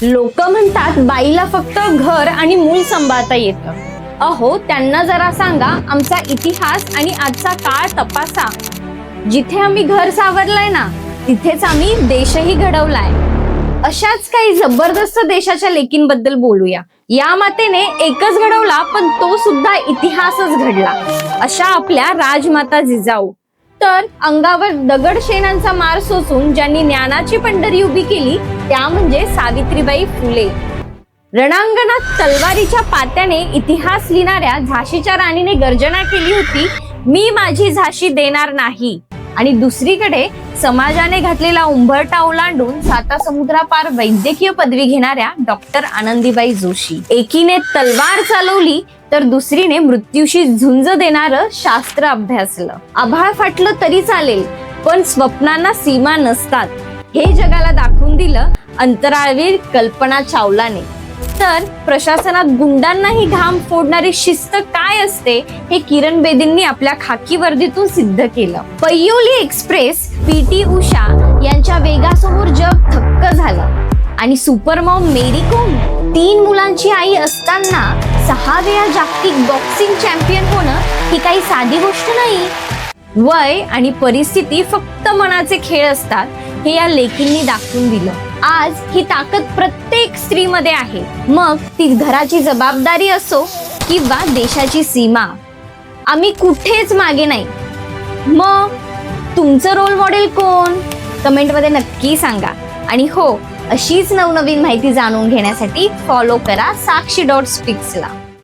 लोक म्हणतात बाईला फक्त घर आणि मूल सांभाळता येतं. अहो, त्यांना जरा सांगा आमचा इतिहास आणि आजचा काळ तपासा. जिथे आम्ही घर सावरलंय ना, तिथेच आम्ही देशही घडवलाय. अशाच काही जबरदस्त देशाच्या लेकींबद्दल बोलूया. या मातेने एकच घडवला, पण तो सुद्धा इतिहासच घडला. अशा आपल्या राजमाता जिजाऊ. तर अंगावर दगडशेणांचा मार सोसून ज्यांनी ज्ञानाची पंढरी उभी केली, त्या म्हणजे सावित्रीबाई फुले. रणांगणात तलवारीच्या पात्याने इतिहास लिहिणाऱ्या झाशीच्या राणीने गर्जना केली होती, मी माझी झाशी देणार नाही. आणि दुसरीकडे समाजाने घातलेला उंबरठा ओलांडून सातासमुद्रापार वैद्यकीय पदवी घेणाऱ्या डॉक्टर आनंदीबाई जोशी. एकीने तलवार चालवली तर दुसरीने मृत्यूशी झुंज देणारं शास्त्र अभ्यासलं. आभाळ फाटलं तरी चालेल, पण स्वप्नांना सीमा नसतात, हे जगाला दाखवून दिलं अंतराळवीर कल्पना चावलाने. तर प्रशासनात गुंडांनाही घाम फोडणारी शिस्त काय असते, हे किरण बेदींनी आपल्या खाकी वर्दीतून सिद्ध केलं. पय्योली एक्सप्रेस पीटी उषा यांच्या वेगासमोर जग थक्क झालं. आणि सुपरमॉम मेरी कोम 3 मुलांची आई असताना 6 वेळा जागतिक बॉक्सिंग चॅम्पियन होणं ही काही साधी गोष्ट नाही. वय आणि परिस्थिती फक्त मनाचे खेळ असतात, हे या लेकींनी दाखवून दिलं. आज ही ताकद प्रत्येक स्त्रीमध्ये आहे, मग ती घराची जबाबदारी असो किंवा देशाची सीमा. आम्ही कुठेच मागे नाही. मग तुमचं रोल मॉडेल कोण? कमेंटमध्ये नक्की सांगा. आणि हो, अशीच नवनवीन माहिती जाणून घेण्यासाठी फॉलो करा साक्षी.स्पीक्सला.